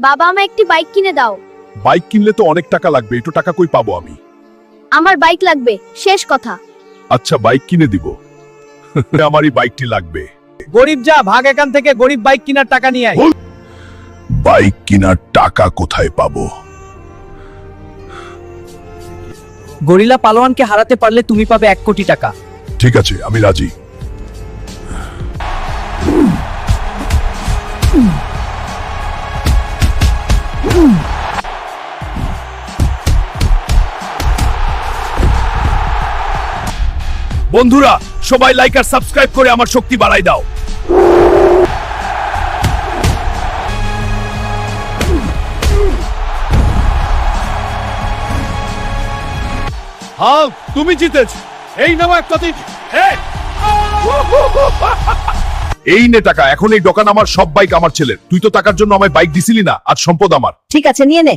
বাবা আমায় একটি বাইক কিনে দাও। বাইক কিনলে তো অনেক টাকা লাগবে, এত টাকা কই পাবো আমি? আমার বাইক লাগবে, শেষ কথা। আচ্ছা বাইক কিনে দিব। আমারই বাইকটি লাগবে। গরিব যা ভাগ এখান থেকে, গরিব বাইক কেনার টাকা নিয়ে আয়। বাইক কেনার টাকা কোথায় পাবো? গরিলা পালোয়ানকে হারাতে পারলে তুমি পাবে 1 কোটি টাকা। ঠিক আছে, আমি রাজি। বন্ধুরা সবাই লাইক আর সাবস্ক্রাইব করে আমার শক্তি বাড়াই দাও। হাল্ক তুমি জিতেছ। এই নাও এক প্রতীক। এই নে টাকা, এখন এই দোকান আমার, সব বাইক আমার ছেলের। তুই তো টাকার জন্য আমায় বাইক দিছিলি না, আজ সম্পদ আমার। ঠিক আছে, নিয়ে নে।